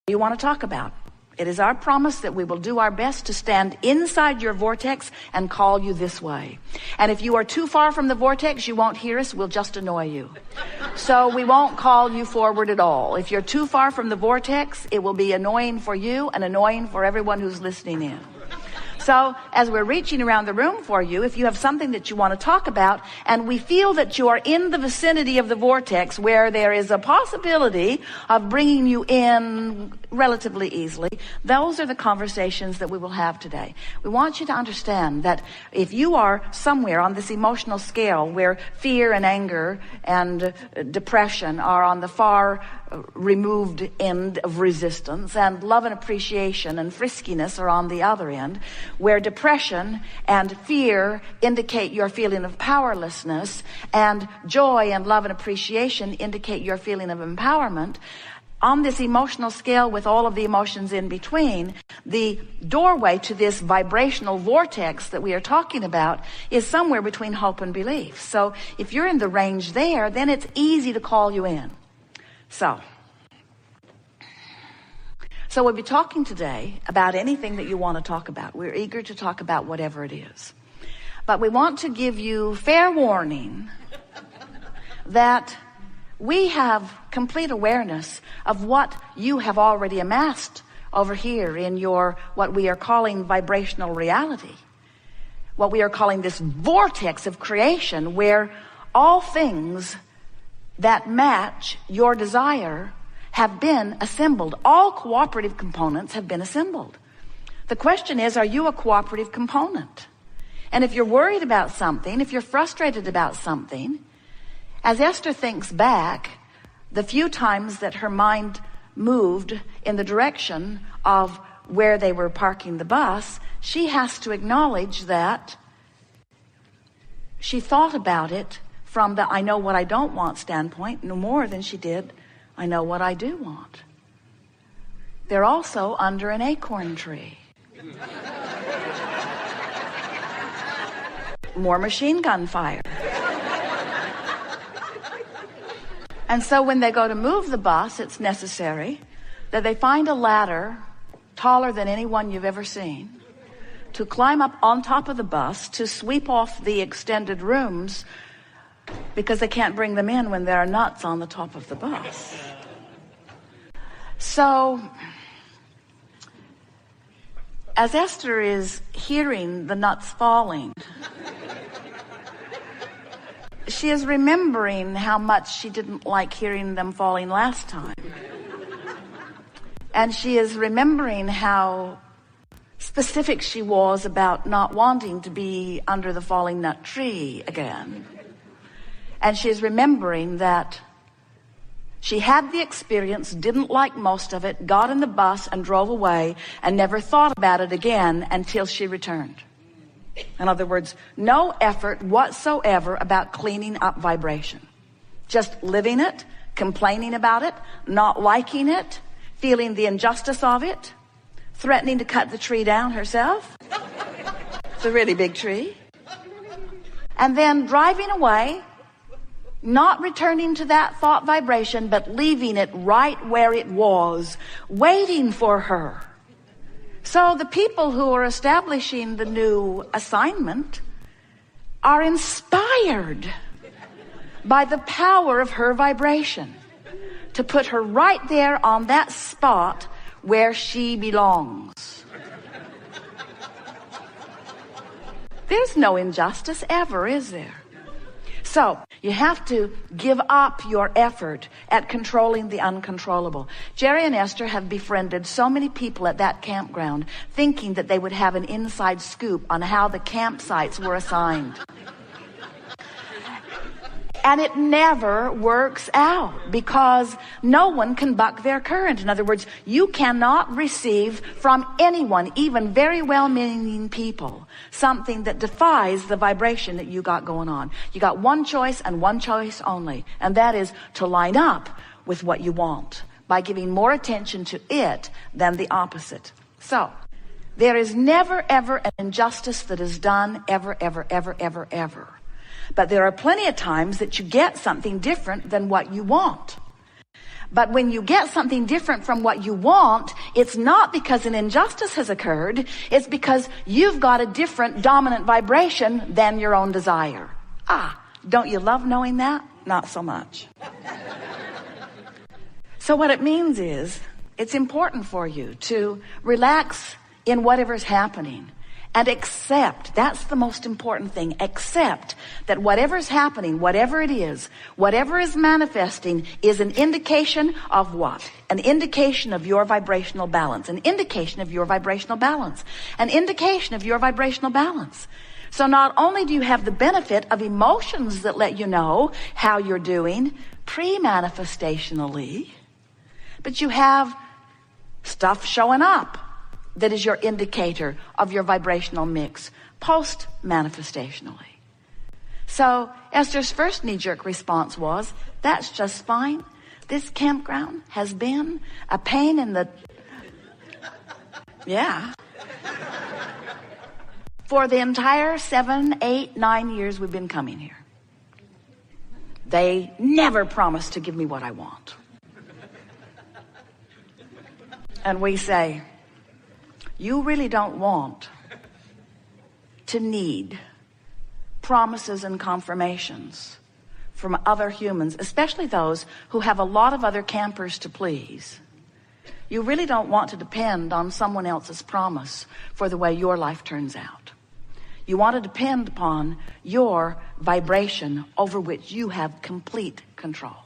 you want to talk about. It is our promise that we will do our best to stand inside your vortex and call you this way. And if you are too far from the vortex, you won't hear us. We'll just annoy you. So we won't call you forward at all. If you're too far from the vortex, it will be annoying for you and annoying for everyone who's listening in. So as we're reaching around the room for you, if you have something that you want to talk about and we feel that you are in the vicinity of the vortex where there is a possibility of bringing you in relatively easily, those are the conversations that we will have today. We want you to understand that if you are somewhere on this emotional scale where fear and anger and depression are on the far removed end of resistance, and love and appreciation and friskiness are on the other end, where depression and fear indicate your feeling of powerlessness, and joy and love and appreciation indicate your feeling of empowerment, on this emotional scale with all of the emotions in between, the doorway to this vibrational vortex that we are talking about is somewhere between hope and belief. So if you're in the range there, then it's easy to call you in. So we'll be talking today about anything that you want to talk about. We're eager to talk about whatever it is. But we want to give you fair warning that we have complete awareness of what you have already amassed over here in your, what we are calling vibrational reality. What we are calling this vortex of creation, where all things that match your desire have been assembled. All cooperative components have been assembled. The question is, are you a cooperative component? And if you're worried about something, if you're frustrated about something, as Esther thinks back, the few times that her mind moved in the direction of where they were parking the bus, she has to acknowledge that she thought about it from the I know what I don't want standpoint no more than she did I know what I do want. They're also under an acorn tree. More machine gun fire. And so when they go to move the bus, it's necessary that they find a ladder taller than any one you've ever seen to climb up on top of the bus to sweep off the extended rooms, because they can't bring them in when there are nuts on the top of the bus. So as Esther is hearing the nuts falling, she is remembering how much she didn't like hearing them falling last time. And she is remembering how specific she was about not wanting to be under the falling nut tree again. And she is remembering that she had the experience, didn't like most of it, got in the bus and drove away, and never thought about it again until she returned. In other words, no effort whatsoever about cleaning up vibration. Just living it, complaining about it, not liking it, feeling the injustice of it, threatening to cut the tree down herself. It's a really big tree. And then driving away, not returning to that thought vibration, but leaving it right where it was, waiting for her. So the people who are establishing the new assignment are inspired by the power of her vibration to put her right there on that spot where she belongs. There's no injustice ever, is there? So you have to give up your effort at controlling the uncontrollable. Jerry and Esther have befriended so many people at that campground, thinking that they would have an inside scoop on how the campsites were assigned. And it never works out, because no one can buck their current. In other words, you cannot receive from anyone, even very well-meaning people, something that defies the vibration that you got going on. You got one choice and one choice only, and that is to line up with what you want by giving more attention to it than the opposite. So there is never, ever an injustice that is done, ever, ever, ever, ever, ever. But there are plenty of times that you get something different than what you want. But when you get something different from what you want, it's not because an injustice has occurred. It's because you've got a different dominant vibration than your own desire. Don't you love knowing that? Not so much. So what it means is, it's important for you to relax in whatever's happening and accept. That's the most important thing. Accept that whatever's happening, whatever it is, whatever is manifesting is an indication of what? An indication of your vibrational balance. An indication of your vibrational balance. An indication of your vibrational balance. So not only do you have the benefit of emotions that let you know how you're doing pre-manifestationally, but you have stuff showing up that is your indicator of your vibrational mix post-manifestationally. So Esther's first knee-jerk response was, that's just fine. This campground has been a pain in the... Yeah. For the entire 7, 8, 9 years we've been coming here. They never promised to give me what I want. And we say, you really don't want to need promises and confirmations from other humans, especially those who have a lot of other campers to please. You really don't want to depend on someone else's promise for the way your life turns out. You want to depend upon your vibration over which you have complete control.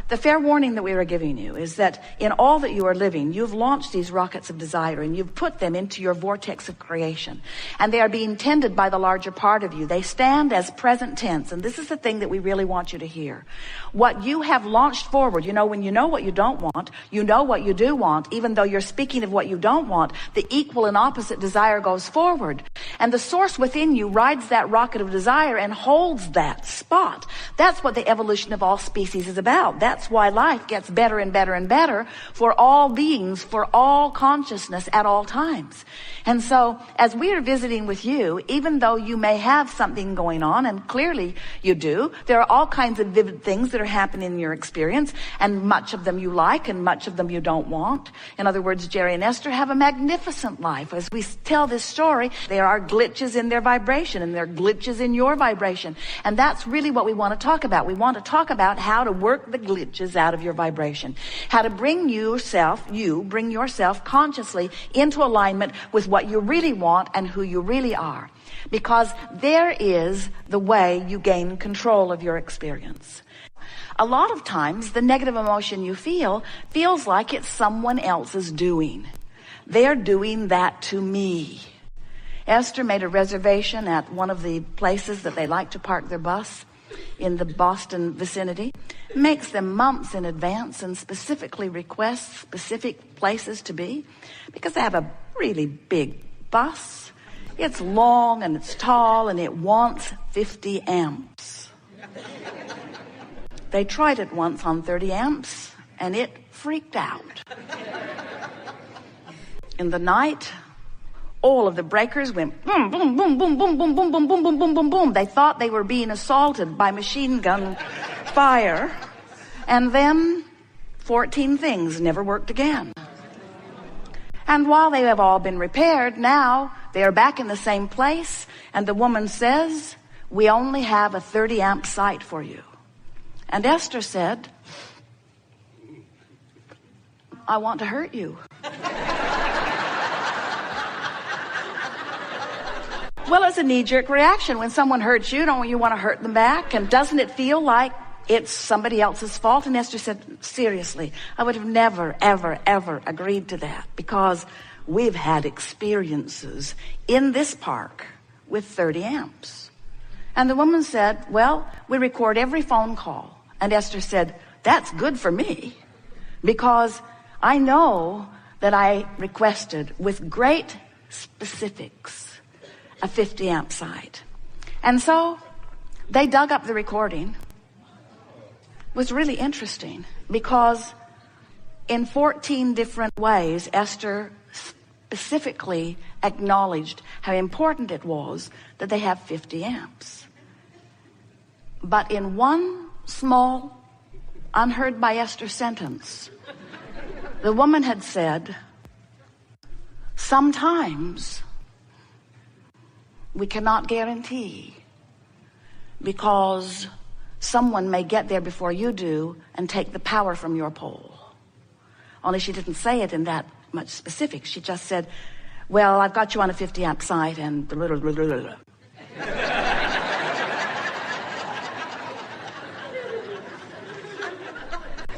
The fair warning that we are giving you is that in all that you are living, you've launched these rockets of desire and you've put them into your vortex of creation. And they are being tended by the larger part of you. They stand as present tense. And this is the thing that we really want you to hear. What you have launched forward, when you know what you don't want, you know what you do want, even though you're speaking of what you don't want, the equal and opposite desire goes forward. And the source within you rides that rocket of desire and holds that spot. That's what the evolution of all species is about. That's why life gets better and better and better for all beings, for all consciousness at all times. And so as we are visiting with you, even though you may have something going on, and clearly you do, there are all kinds of vivid things that are happening in your experience, and much of them you like and much of them you don't want. In other words, Jerry and Esther have a magnificent life. As we tell this story, there are glitches in their vibration and there are glitches in your vibration. And that's really what we want to talk about. We want to talk about how to work the glitches out of your vibration. How to bring yourself consciously into alignment with what you really want and who you really are. Because there is the way you gain control of your experience. A lot of times, the negative emotion you feel feels like it's someone else's doing. They're doing that to me. Esther made a reservation at one of the places that they like to park their bus in the Boston vicinity. Makes them months in advance and specifically requests specific places to be because they have a really big bus. It's long and it's tall and it wants 50 amps. They tried it once on 30 amps and it freaked out. In the night, all of the breakers went boom, boom, boom, boom, boom, boom, boom, boom, boom, boom, boom, boom, boom. They thought they were being assaulted by machine gun fire. And then 14 things never worked again. And while they have all been repaired, now they are back in the same place. And the woman says, we only have a 30 amp site for you. And Esther said, I want to hurt you. Well, it's a knee-jerk reaction. When someone hurts you, don't you want to hurt them back? And doesn't it feel like it's somebody else's fault? And Esther said, seriously, I would have never, ever, ever agreed to that because we've had experiences in this park with 30 amps. And the woman said, well, we record every phone call. And Esther said, that's good for me because I know that I requested with great specifics a 50 amp site. And so they dug up the recording. It was really interesting because in 14 different ways, Esther specifically acknowledged how important it was that they have 50 amps. But in one small unheard by Esther's sentence. The woman had said, sometimes we cannot guarantee, because someone may get there before you do and take the power from your pole. Only she didn't say it in that much specific. She just said, well, I've got you on a 50 amp site and blah, blah, blah, blah, blah.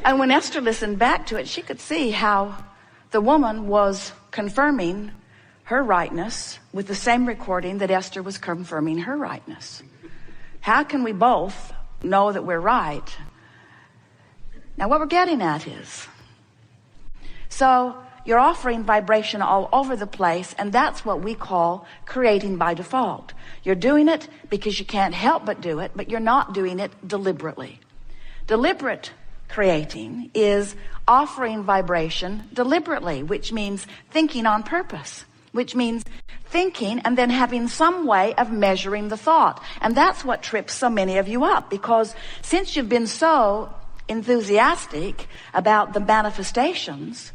And when Esther listened back to it, she could see how the woman was confirming her rightness with the same recording that Esther was confirming her rightness. How can we both know that we're right? Now, what we're getting at is, so you're offering vibration all over the place, and that's what we call creating by default. You're doing it because you can't help but do it, but you're not doing it deliberately. Deliberate creating is offering vibration deliberately, which means thinking on purpose, which means thinking and then having some way of measuring the thought. And that's what trips so many of you up, because since you've been so enthusiastic about the manifestations,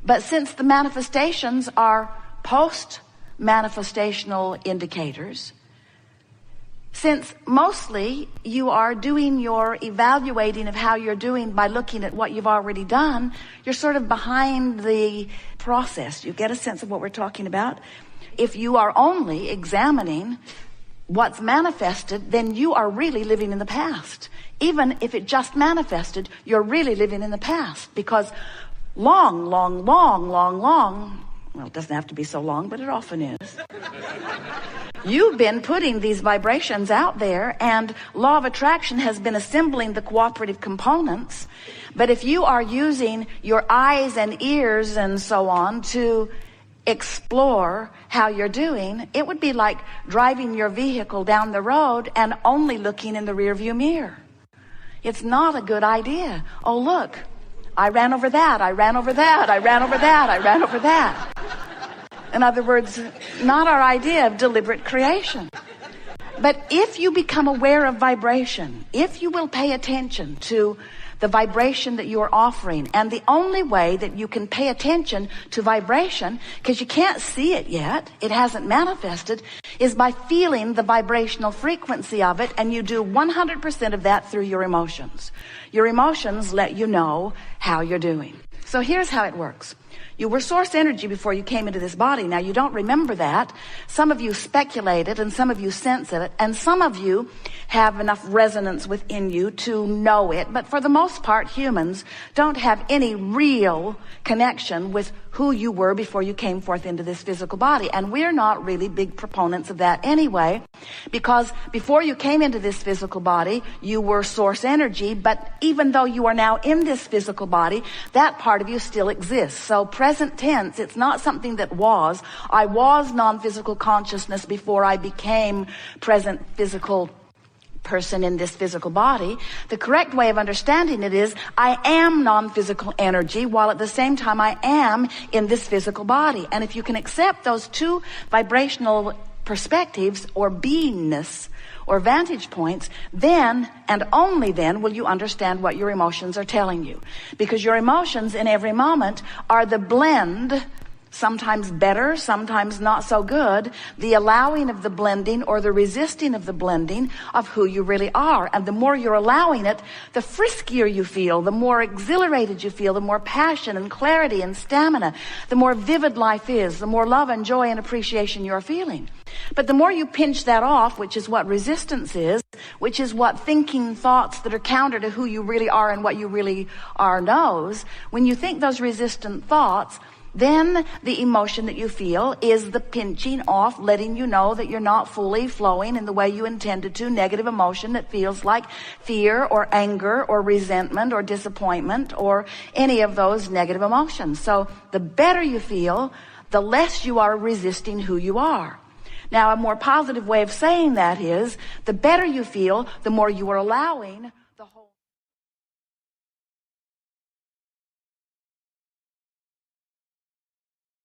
but since the manifestations are post-manifestational indicators, since mostly you are doing your evaluating of how you're doing by looking at what you've already done, you're sort of behind the process. You get a sense of what we're talking about? If you are only examining what's manifested, then you are really living in the past. Even if it just manifested, you're really living in the past, because long, well, it doesn't have to be so long, but it often is. You've been putting these vibrations out there, and law of attraction has been assembling the cooperative components. But if you are using your eyes and ears and so on to explore how you're doing, it would be like driving your vehicle down the road and only looking in the rearview mirror. It's not a good idea. Oh, look, I ran over that, I ran over that, I ran over that, I ran over that. In other words, not our idea of deliberate creation. But if you become aware of vibration, if you will pay attention to the vibration that you are offering, and the only way that you can pay attention to vibration, because you can't see it yet, it hasn't manifested, is by feeling the vibrational frequency of it, and you do 100% of that through your emotions. Your emotions let you know how you're doing. So here's how it works. You were source energy before you came into this body. Now, you don't remember that. Some of you speculated, and some of you sense it, and some of you have enough resonance within you to know it. But for the most part, humans don't have any real connection with who you were before you came forth into this physical body. And we're not really big proponents of that anyway, because before you came into this physical body, you were source energy. But even though you are now in this physical body, that part of you still exists. So present tense, it's not something that was. I was non-physical consciousness before I became present physical person in this physical body. The correct way of understanding it is, I am non-physical energy while at the same time I am in this physical body. And if you can accept those two vibrational perspectives or beingness or vantage points, then and only then will you understand what your emotions are telling you. Because your emotions in every moment are the blend, sometimes better, sometimes not so good, the allowing of the blending or the resisting of the blending of who you really are. And the more you're allowing it, the friskier you feel, the more exhilarated you feel, the more passion and clarity and stamina, the more vivid life is, the more love and joy and appreciation you're feeling. But the more you pinch that off, which is what resistance is, which is what thinking thoughts that are counter to who you really are and what you really are knows, when you think those resistant thoughts, then the emotion that you feel is the pinching off, letting you know that you're not fully flowing in the way you intended to. Negative emotion that feels like fear or anger or resentment or disappointment or any of those negative emotions. So the better you feel, the less you are resisting who you are. Now, a more positive way of saying that is, the better you feel, the more you are allowing